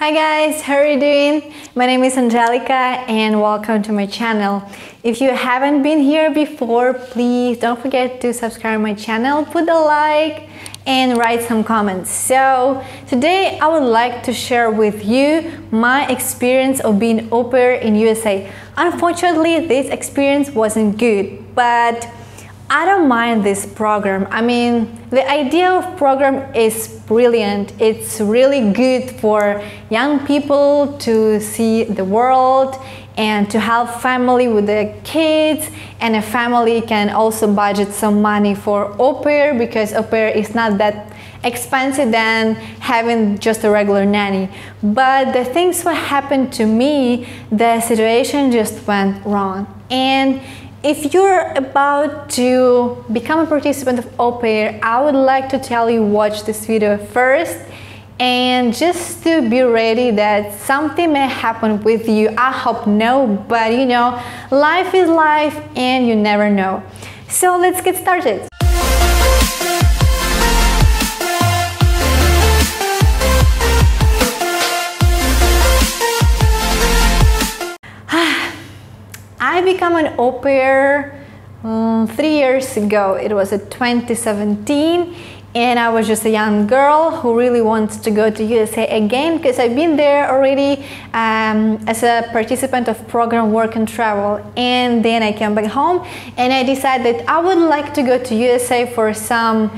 Hi guys, how are you doing? My name is Angelika and welcome to my channel. If you haven't been here before, please don't forget to subscribe my channel, put a like and write some comments. So today I would like to share with you my experience of being au pair in USA. Unfortunately, this experience wasn't good, but I don't mind this program. I mean, the idea of program is brilliant. It's really good for young people to see the world and to help family with the kids, and a family can also budget some money for au pair because au pair is not that expensive than having just a regular nanny. But the things what happened to me, the situation just went wrong. And if you're about to become a participant of au pair, I would like to tell you watch this video first and just to be ready that something may happen with you. I hope no, but you know, life is life and you never know. So let's get started. I became an au pair 3 years ago. It was in 2017, and I was just a young girl who really wants to go to USA again because I've been there already as a participant of program Work and Travel. And then I came back home and I decided I would like to go to USA for some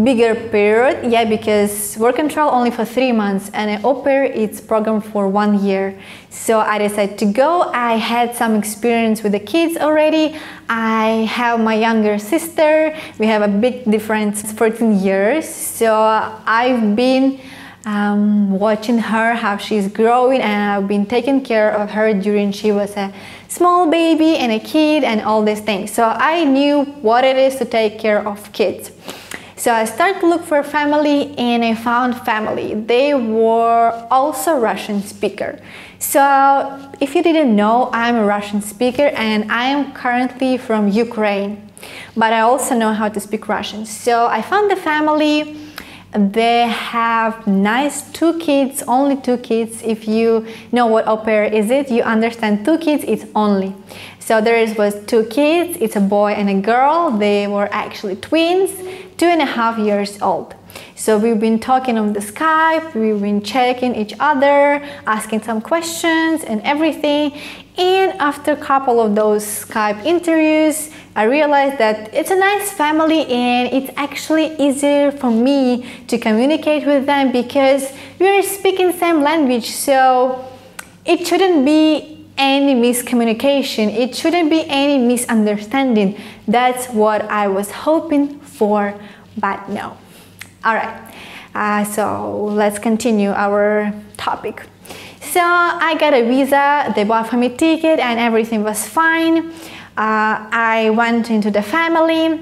bigger period, yeah, because Work and Travel only for 3 months and an au pair it's program for 1 year. So I decided to go. I had some experience with the kids already. I have my younger sister. We have a big difference, 14 years. So I've been watching her, how she's growing, and I've been taking care of her during she was a small baby and a kid and all these things. So I knew what it is to take care of kids. So I started to look for a family and I found family. They were also Russian speaker. So if you didn't know, I'm a Russian speaker and I am currently from Ukraine, but I also know how to speak Russian. So I found the family. They have nice 2 kids, only 2 kids. If you know what au pair is, you understand 2 kids, it's only. So was 2 kids, it's a boy and a girl. They were actually twins, 2.5 years old. So we've been talking on the Skype, we've been checking each other, asking some questions and everything. And after a couple of those Skype interviews, I realized that it's a nice family and it's actually easier for me to communicate with them because we're speaking the same language. So it shouldn't be any miscommunication, it shouldn't be any misunderstanding. That's what I was hoping for, but no. Alright, so let's continue our topic. So I got a visa, they bought for me a ticket and everything was fine. I went into the family.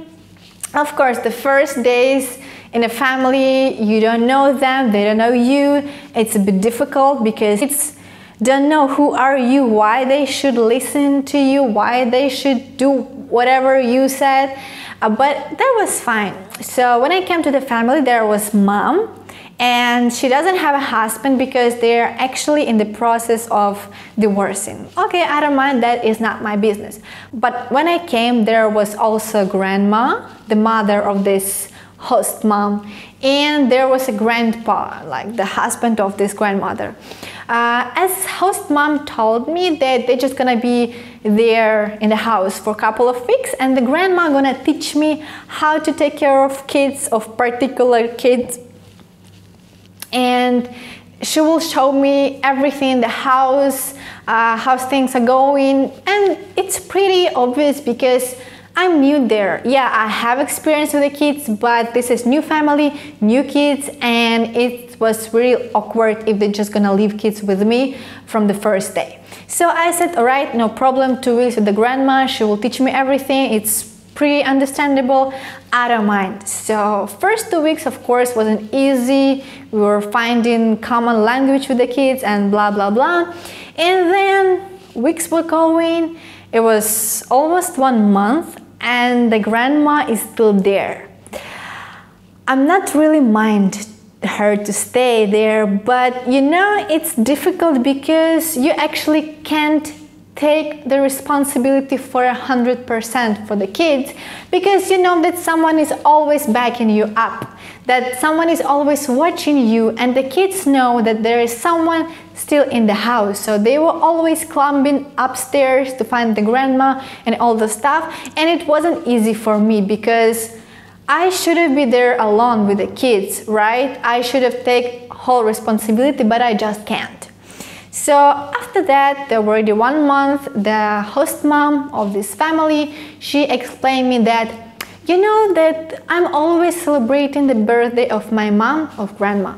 Of course, the first days in a family, you don't know them, they don't know you. It's a bit difficult because it's don't know who are you, why they should listen to you, why they should do whatever you said, but that was fine. So when I came to the family, there was mom, and she doesn't have a husband because they're actually in the process of divorcing. Okay, I don't mind, that is not my business. But when I came, there was also grandma, the mother of this host mom, and there was a grandpa, like the husband of this grandmother. As host mom told me that they're just gonna be there in the house for a couple of weeks and the grandma gonna teach me how to take care of kids, of particular kids, and she will show me everything in the house, how things are going, and it's pretty obvious because I'm new there. Yeah, I have experience with the kids, but this is new family, new kids, and it was really awkward if they're just gonna leave kids with me from the first day. So I said, all right, no problem, 2 weeks with the grandma, she will teach me everything, it's pretty understandable, I don't mind. So first 2 weeks, of course, wasn't easy. We were finding common language with the kids and blah, blah, blah. And then weeks were going, it was almost 1 month, and the grandma is still there. I'm not really mind her to stay there, but you know, it's difficult because you actually can't take the responsibility for 100% for the kids, because you know that someone is always backing you up, that someone is always watching you, and the kids know that there is someone still in the house, so they were always climbing upstairs to find the grandma and all the stuff. And it wasn't easy for me because I should have been there alone with the kids, right? I should have taken whole responsibility, but I just can't. So after that, there were already 1 month, the host mom of this family, she explained me that, you know, that I'm always celebrating the birthday of my mom, of grandma,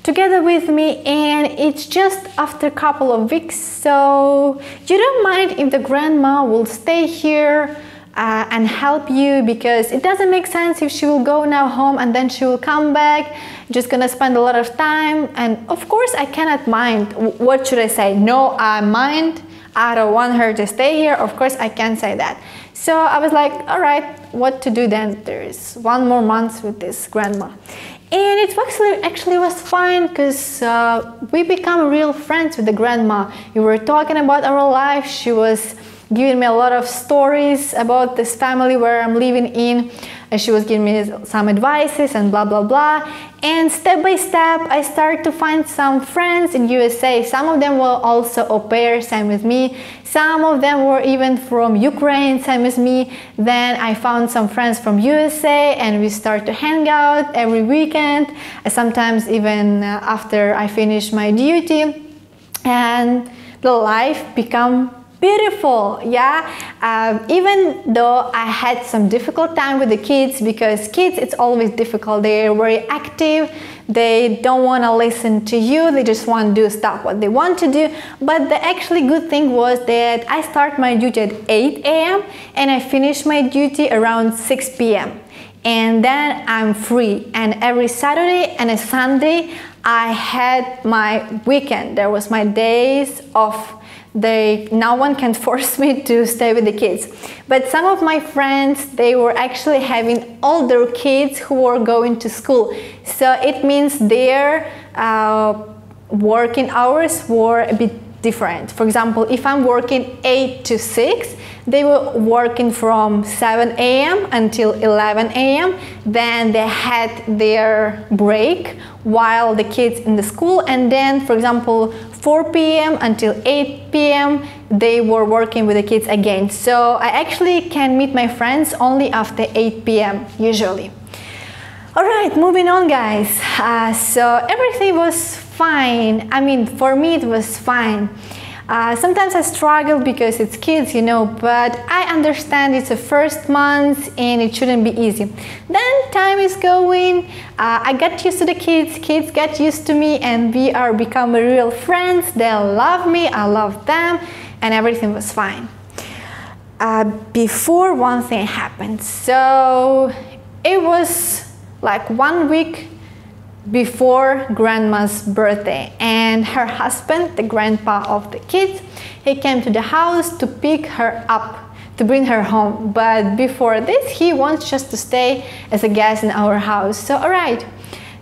together with me, and it's just after a couple of weeks, so you don't mind if the grandma will stay here and help you, because it doesn't make sense if she will go now home and then she will come back, just gonna spend a lot of time. And of course I cannot mind. What should I say? No, I mind, I don't want her to stay here. Of course I can't say that. So I was like, all right, what to do then? There is 1 more month with this grandma. And it actually was fine, because we become real friends with the grandma. We were talking about our life. She was giving me a lot of stories about this family where I'm living in, and she was giving me some advices and blah blah blah. And step by step I started to find some friends in USA. Some of them were also au pair, same with me. Some of them were even from Ukraine, same as me. Then I found some friends from USA, and we started to hang out every weekend, sometimes even after I finished my duty, and the life became beautiful. Yeah, even though I had some difficult time with the kids, because kids, it's always difficult. They're very active, they don't want to listen to you, they just want to do stuff what they want to do. But the actually good thing was that I start my duty at 8 a.m. and I finish my duty around 6 p.m. and then I'm free. And every Saturday and a Sunday I had my weekend. There was my days off. No one can force me to stay with the kids. But some of my friends, they were actually having older kids who were going to school. So it means their working hours were a bit different. For example, if I'm working 8 to 6, they were working from 7 a.m. until 11 a.m. Then they had their break while the kids in the school, and then, for example, 4 p.m. until 8 p.m. they were working with the kids again. So I actually can meet my friends only after 8 p.m. usually. All right, moving on, guys. So everything was fine. I mean, for me it was fine. Sometimes I struggle because it's kids, you know, but I understand it's the first month and it shouldn't be easy. Then time is going, I got used to the kids, kids got used to me, and we are becoming real friends. They love me, I love them, and everything was fine. Before one thing happened. So it was like 1 week before grandma's birthday, and her husband, the grandpa of the kids, he came to the house to pick her up, to bring her home. But before this, he wants just to stay as a guest in our house. So all right,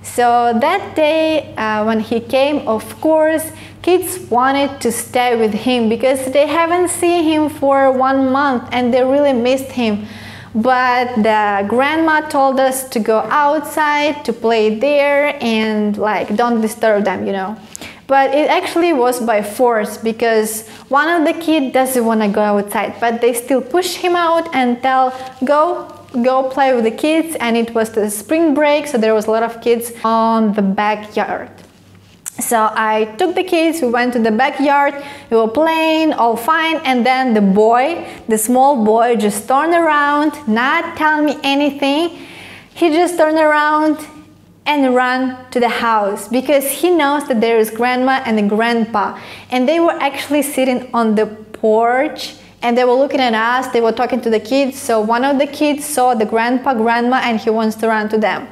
so that day when he came, of course kids wanted to stay with him because they haven't seen him for 1 month and they really missed him. But the grandma told us to go outside to play there and like don't disturb them, you know. But it actually was by force, because one of the kids doesn't want to go outside, but they still push him out and tell, go play with the kids. And it was the spring break, so there was a lot of kids on the backyard. So I took the kids, we went to the backyard, we were playing, all fine, and then the boy, the small boy, just turned around, not telling me anything. He just turned around and ran to the house because he knows that there is grandma and the grandpa, and they were actually sitting on the porch and they were looking at us, they were talking to the kids. So one of the kids saw the grandpa, grandma, and he wants to run to them.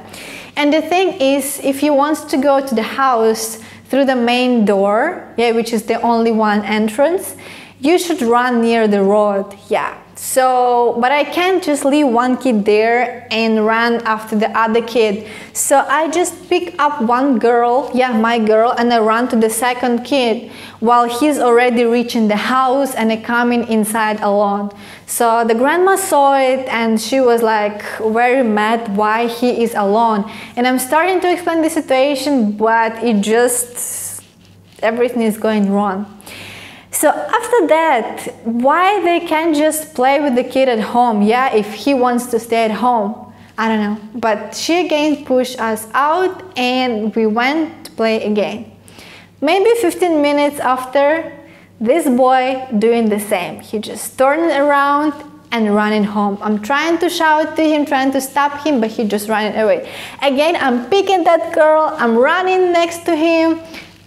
And the thing is, if he wants to go to the house through the main door, yeah, which is the only one entrance, you should run near the road, yeah. So, but I can't just leave one kid there and run after the other kid. So I just pick up one girl, yeah, my girl, and I run to the second kid while he's already reaching the house and I coming inside alone. So the grandma saw it and she was like very mad why he is alone. And I'm starting to explain the situation, but everything is going wrong. So after that, why they can't just play with the kid at home? Yeah, if he wants to stay at home. I don't know. But she again pushed us out and we went to play again. Maybe 15 minutes after, this boy doing the same. He just turning around and running home. I'm trying to shout to him, trying to stop him, but he just running away. Again, I'm picking that girl, I'm running next to him.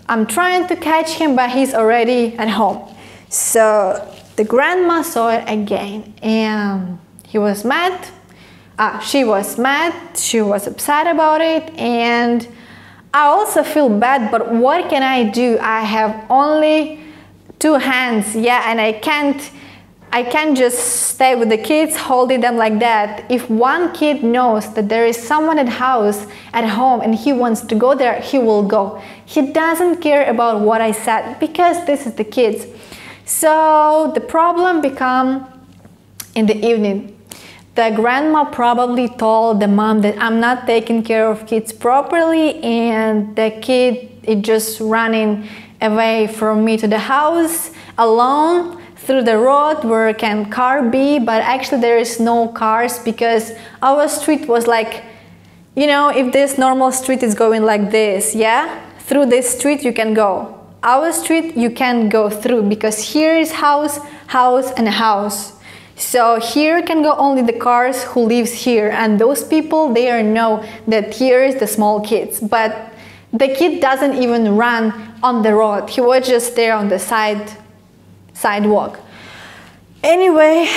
I'm trying to catch him, but he's already at home. So the grandma saw it again and he was mad. She was mad, she was upset about it, and I also feel bad, but what can I do? I have only 2 hands, yeah, and I can't just stay with the kids holding them like that. If one kid knows that there is someone at home and he wants to go there, he will go. He doesn't care about what I said because this is the kids. So the problem become in the evening. The grandma probably told the mom that I'm not taking care of kids properly and the kid is just running away from me to the house alone through the road where can car be, but actually there is no cars because our street was like, you know, if this normal street is going like this, yeah, through this street you can go. Our street you can't go through because here is house, and house. So here can go only the cars who lives here, and those people they know that here is the small kids, but the kid doesn't even run on the road. He was just there on the sidewalk. Anyway,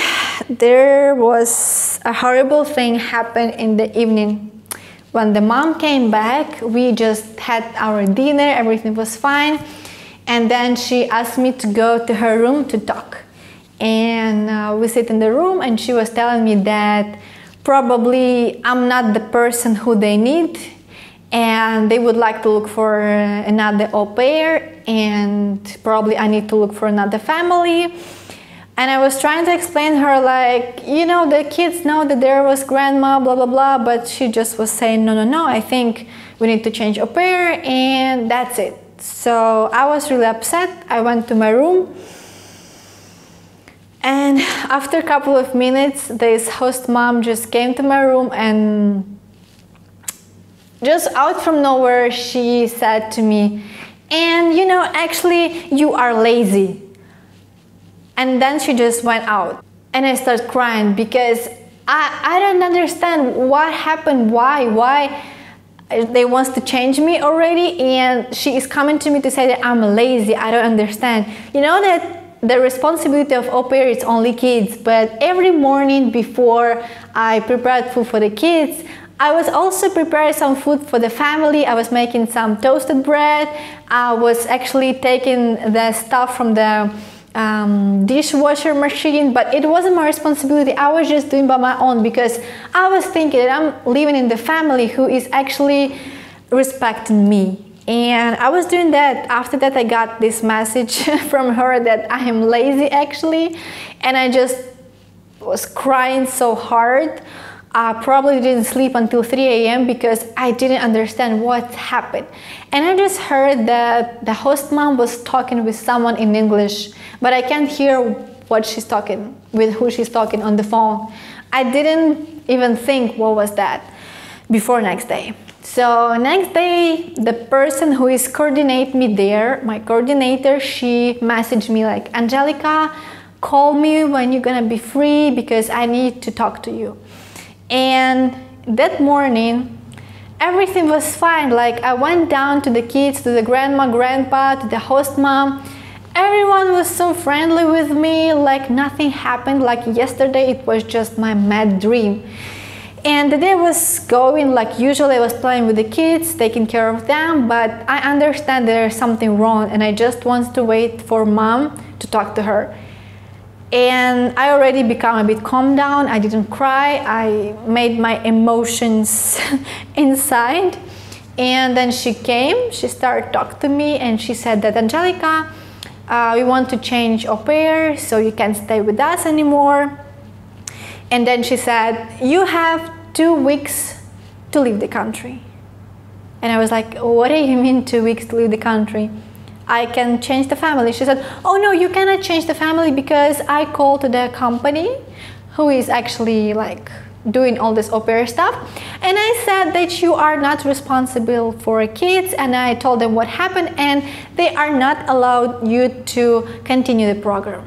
there was a horrible thing happen in the evening. When the mom came back, we just had our dinner, everything was fine, and then she asked me to go to her room to talk. And we sit in the room and she was telling me that probably I'm not the person who they need and they would like to look for another au pair and probably I need to look for another family. And I was trying to explain her like, you know, the kids know that there was grandma, blah, blah, blah, but she just was saying, no, I think we need to change au pair and that's it. So I was really upset. I went to my room. And after a couple of minutes, this host mom just came to my room and just out from nowhere, she said to me, and you know, actually, you are lazy. And then she just went out. And I started crying because I don't understand what happened, why they wants to change me already. And she is coming to me to say that I'm lazy, I don't understand. You know that the responsibility of au pair is only kids, but every morning before I prepared food for the kids, I was also preparing some food for the family. I was making some toasted bread. I was actually taking the stuff from the dishwasher machine, but it wasn't my responsibility. I was just doing by my own because I was thinking that I'm living in the family who is actually respecting me. And I was doing that. After that I got this message from her that I am lazy actually, and I just was crying so hard. I probably didn't sleep until 3 a.m. because I didn't understand what happened. And I just heard that the host mom was talking with someone in English, but I can't hear what she's talking, with who she's talking on the phone. I didn't even think what was that before next day. So next day, the person who is coordinating me there, my coordinator, she messaged me like, Angelika, call me when you're gonna be free because I need to talk to you. And that morning, everything was fine. Like I went down to the kids, to the grandma, grandpa, to the host mom. Everyone was so friendly with me, like nothing happened. Like yesterday, it was just my mad dream. And the day was going like usually. I was playing with the kids, taking care of them, but I understand there's something wrong and I just want to wait for mom to talk to her. And I already become a bit calmed down. I didn't cry. I made my emotions inside. And then she came, she started talking to me, and she said that, Angelika, we want to change au pair, so you can't stay with us anymore. And then she said, you have 2 weeks to leave the country. And I was like, what do you mean 2 weeks to leave the country? I can change the family. She said, oh no, you cannot change the family, because I called the company who is actually like doing all this au pair stuff, and I said that you are not responsible for kids, and I told them what happened, and they are not allowed you to continue the program.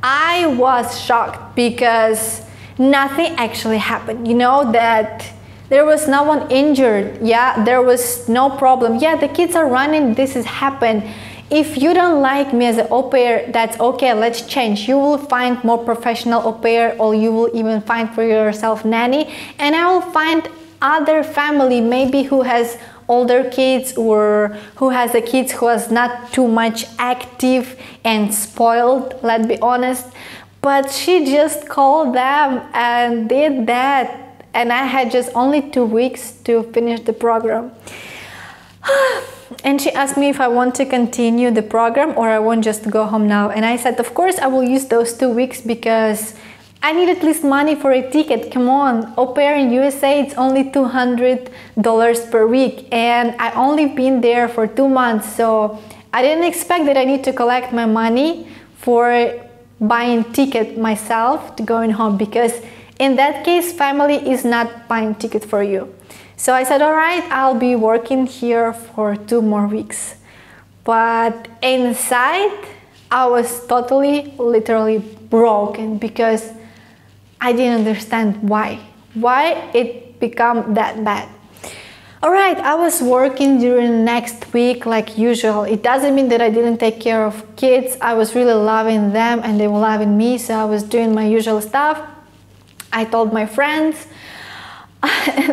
I was shocked because nothing actually happened. You know that there was no one injured. Yeah, there was no problem. Yeah, the kids are running. This has happened. If you don't like me as an au pair, that's okay, let's change. You will find more professional au pair, or you will even find for yourself nanny, and I will find other family maybe who has older kids, or who has a kids who is not too much active and spoiled, let's be honest. But she just called them and did that, and I had just only 2 weeks to finish the program. And she asked me if I want to continue the program or I want just to go home now. And I said, of course I will use those 2 weeks, because I need at least money for a ticket. Come on, au pair in USA, it's only $200 per week, and I only been there for 2 months, so I didn't expect that I need to collect my money for buying ticket myself to going home, because in that case family is not buying ticket for you. So I said, all right, I'll be working here for 2 more weeks. But inside I was totally, literally broken, because I didn't understand why it become that bad. All right, I was working during next week like usual. It doesn't mean that I didn't take care of kids. I was really loving them and they were loving me, so I was doing my usual stuff. I told my friends.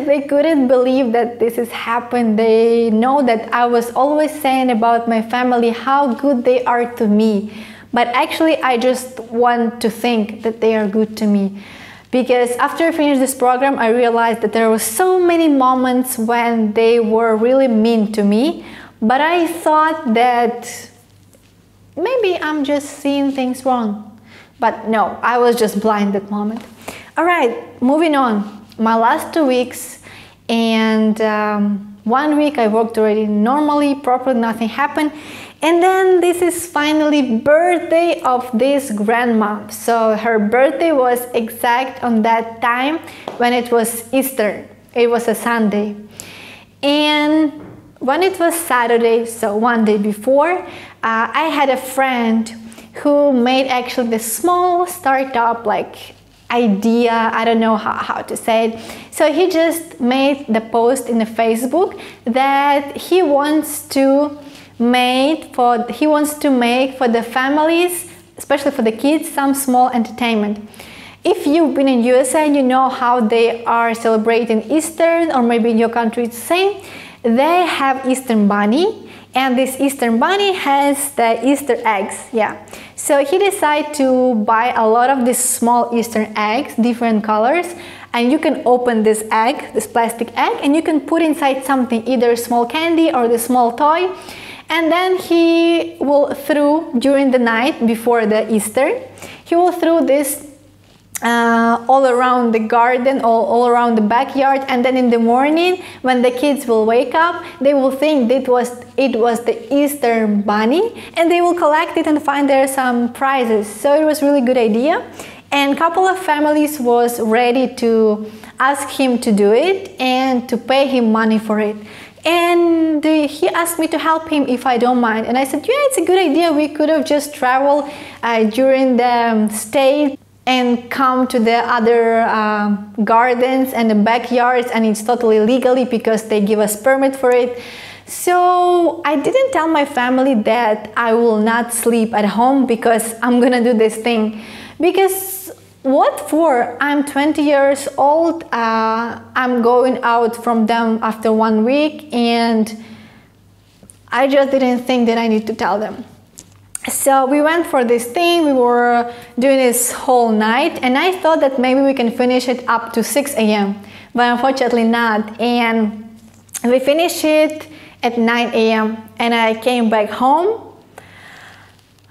They couldn't believe that this has happened. They know that I was always saying about my family how good they are to me. But actually I just want to think that they are good to me. Because after I finished this program, I realized that there were so many moments when they were really mean to me, but I thought that maybe I'm just seeing things wrong. But no, I was just blind that moment. All right, moving on. My last 2 weeks, and 1 week I worked already normally, properly, nothing happened. And then this is finally birthday of this grandma. So her birthday was exact on that time when it was Easter. It was a Sunday. And when it was Saturday, so 1 day before, I had a friend who made actually the small startup like idea, I don't know how to say it. So he just made the post in the Facebook that he wants to make for the families, especially for the kids, some small entertainment. If you've been in USA, you know how they are celebrating Easter, or maybe in your country it's the same. They have Easter bunny, and this Easter bunny has the Easter eggs. Yeah, so he decided to buy a lot of these small Easter eggs, different colors, and you can open this egg, this plastic egg, and you can put inside something, either small candy or the small toy. And then he will throw during the night before the Easter, he will throw this all around the garden, all around the backyard, and then in the morning when the kids will wake up, they will think it was the Easter bunny, and they will collect it and find there some prizes. So it was really good idea, and a couple of families was ready to ask him to do it and to pay him money for it. And he asked me to help him if I don't mind, and I said, yeah, it's a good idea. We could have just traveled during the stay and come to the other gardens and the backyards, and it's totally legally because they give us permit for it. So I didn't tell my family that I will not sleep at home because I'm gonna do this thing, because what for? I'm 20 years old, I'm going out from them after 1 week, and I just didn't think that I need to tell them. So we went for this thing, we were doing this whole night, and I thought that maybe we can finish it up to 6 a.m. But unfortunately not. And we finished it at 9 a.m. and I came back home.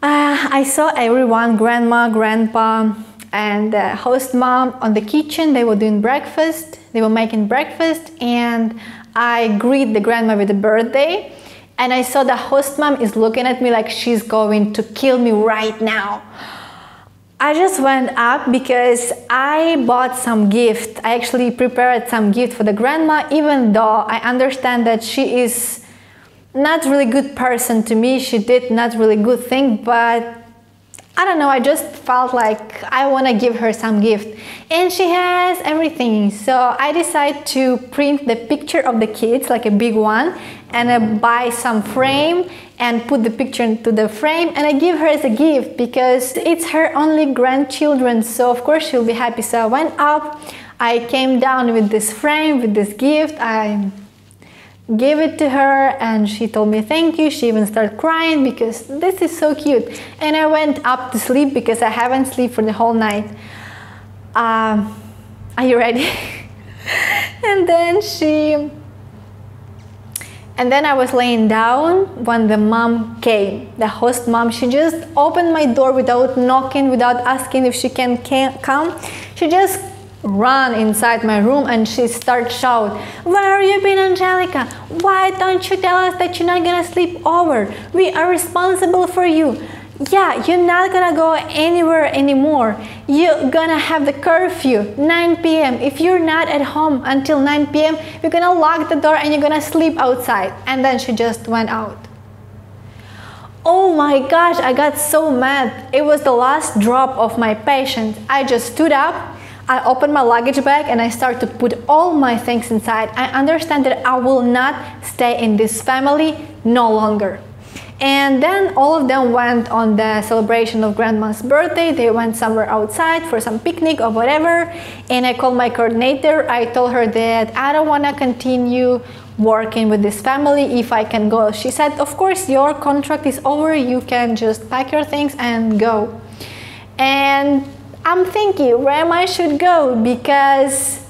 I saw everyone, grandma, grandpa, and the host mom on the kitchen. They were doing breakfast, they were making breakfast, and I greet the grandma with a birthday. And I saw the host mom is looking at me like she's going to kill me right now. I just went up because I bought some gift. I actually prepared some gift for the grandma, even though I understand that she is not really good person to me. She did not really good thing, but I don't know, I just felt like I want to give her some gift. And she has everything. So I decided to print the picture of the kids, like a big one, and buy some frame and put the picture into the frame, and I give her as a gift because it's her only grandchildren, so of course she'll be happy. So I went up, I came down with this frame, with this gift, I gave it to her and she told me thank you. She even started crying because this is so cute. And I went up to sleep because I haven't slept for the whole night. Are you ready? And then I was laying down when the mom came, the host mom. She just opened my door without knocking, without asking if she can come. She just ran inside my room and she started shouting, "Where have you been, Angelika? Why don't you tell us that you're not gonna sleep over? We are responsible for you. Yeah, you're not gonna go anywhere anymore. You're gonna have the curfew, 9 p.m. If you're not at home until 9 p.m., you're gonna lock the door and you're gonna sleep outside." And then she just went out. Oh my gosh, I got so mad. It was the last drop of my patience. I just stood up, I opened my luggage bag and I started to put all my things inside. I understand that I will not stay in this family no longer. And then all of them went on the celebration of grandma's birthday. They went somewhere outside for some picnic or whatever. And I called my coordinator. I told her that I don't want to continue working with this family, if I can go. She said, of course, your contract is over. You can just pack your things and go. And I'm thinking where I should go because,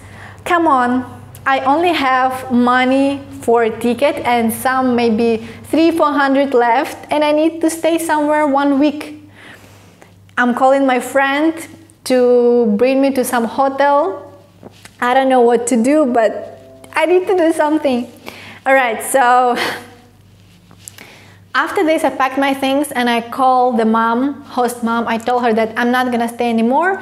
come on, I only have money for a ticket and some maybe 300-400 left, and I need to stay somewhere 1 week. I'm calling my friend to bring me to some hotel. I don't know what to do, but I need to do something. All right, so after this, I packed my things and I called the mom, host mom. I told her that I'm not gonna stay anymore.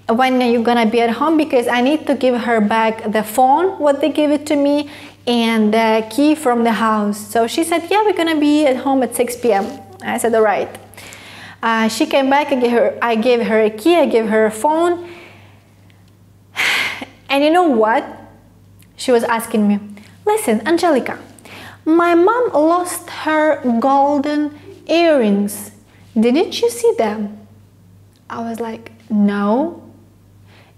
When are you gonna be at home? Because I need to give her back the phone, what they gave it to me, and the key from the house. So she said, yeah, we're gonna be at home at 6 p.m. I said, all right. She came back, I gave her a key, I gave her a phone. And you know what? She was asking me, listen, Angelika, my mom lost her golden earrings. Didn't you see them? I was like, no.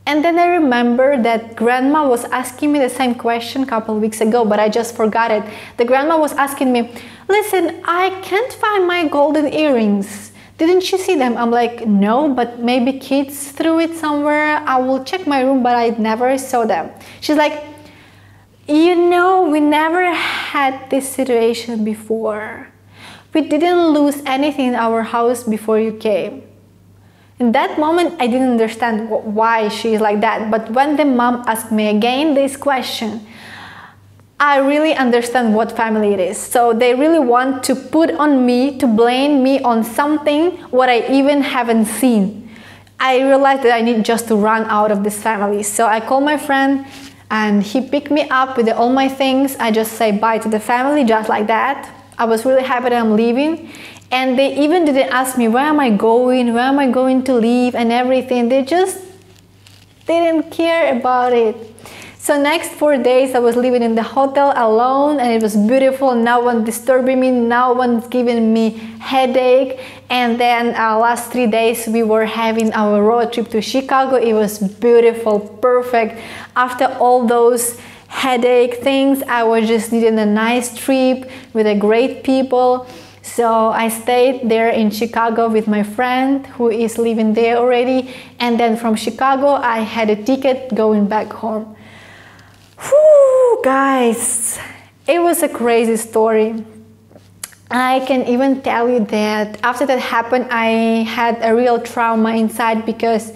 And then I remember that grandma was asking me the same question a couple of weeks ago, but I just forgot it. The grandma was asking me, listen, I can't find my golden earrings. Didn't you see them? I'm like, no, but maybe kids threw it somewhere. I will check my room, but I never saw them. She's like, you know, we never had this situation before. We didn't lose anything in our house before you came. In that moment, I didn't understand why she's like that. But when the mom asked me again this question, I really understand what family it is. So they really want to put on me, to blame me on something what I even haven't seen. I realized that I need just to run out of this family. So I called my friend and he picked me up with all my things. I just say bye to the family just like that. I was really happy that I'm leaving. And they even didn't ask me, where am I going to leave and everything. They just didn't care about it. So next 4 days I was living in the hotel alone and it was beautiful. No one disturbing me, no one's giving me headache. And then last 3 days we were having our road trip to Chicago. It was beautiful, perfect. After all those headache things, I was just needing a nice trip with a great people. So I stayed there in Chicago with my friend who is living there already, and then from Chicago I had a ticket going back home. Whew, guys, it was a crazy story. I can even tell you that after that happened, I had a real trauma inside, because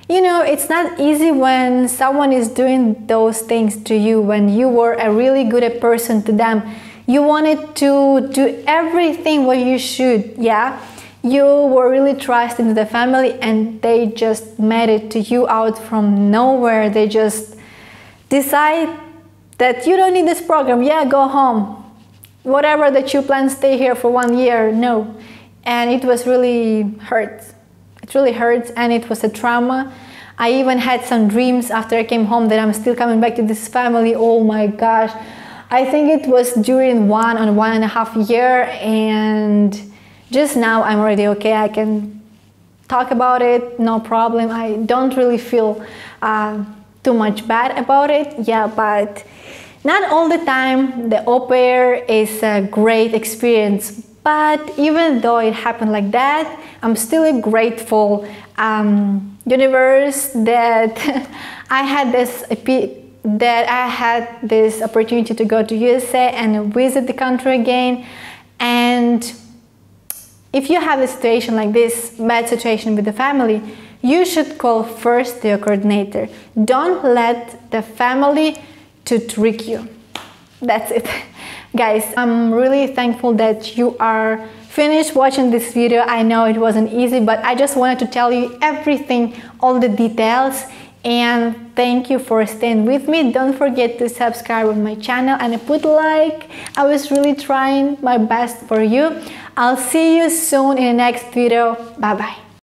you know, it's not easy when someone is doing those things to you, when you were a really good person to them. You wanted to do everything what you should, yeah? You were really trusting the family, and they just made it to you out from nowhere. They just decide that you don't need this program, yeah, go home. Whatever that you plan, stay here for 1 year, no. And it was really hurt. It really hurts, and it was a trauma. I even had some dreams after I came home that I'm still coming back to this family. Oh my gosh. I think it was during 1.5 years, and just now I'm already okay. I can talk about it, no problem. I don't really feel too much bad about it, yeah, but not all the time. The au pair is a great experience, but even though it happened like that, I'm still grateful universe that I had this opportunity to go to USA and visit the country again. And if you have a situation like this, bad situation with the family, you should call first your coordinator. Don't let the family to trick you. That's it. Guys, I'm really thankful that you are finished watching this video. I know it wasn't easy, but I just wanted to tell you everything, all the details, and thank you for staying with me. Don't forget to subscribe on my channel and put a like. I was really trying my best for you. I'll see you soon in the next video. Bye bye.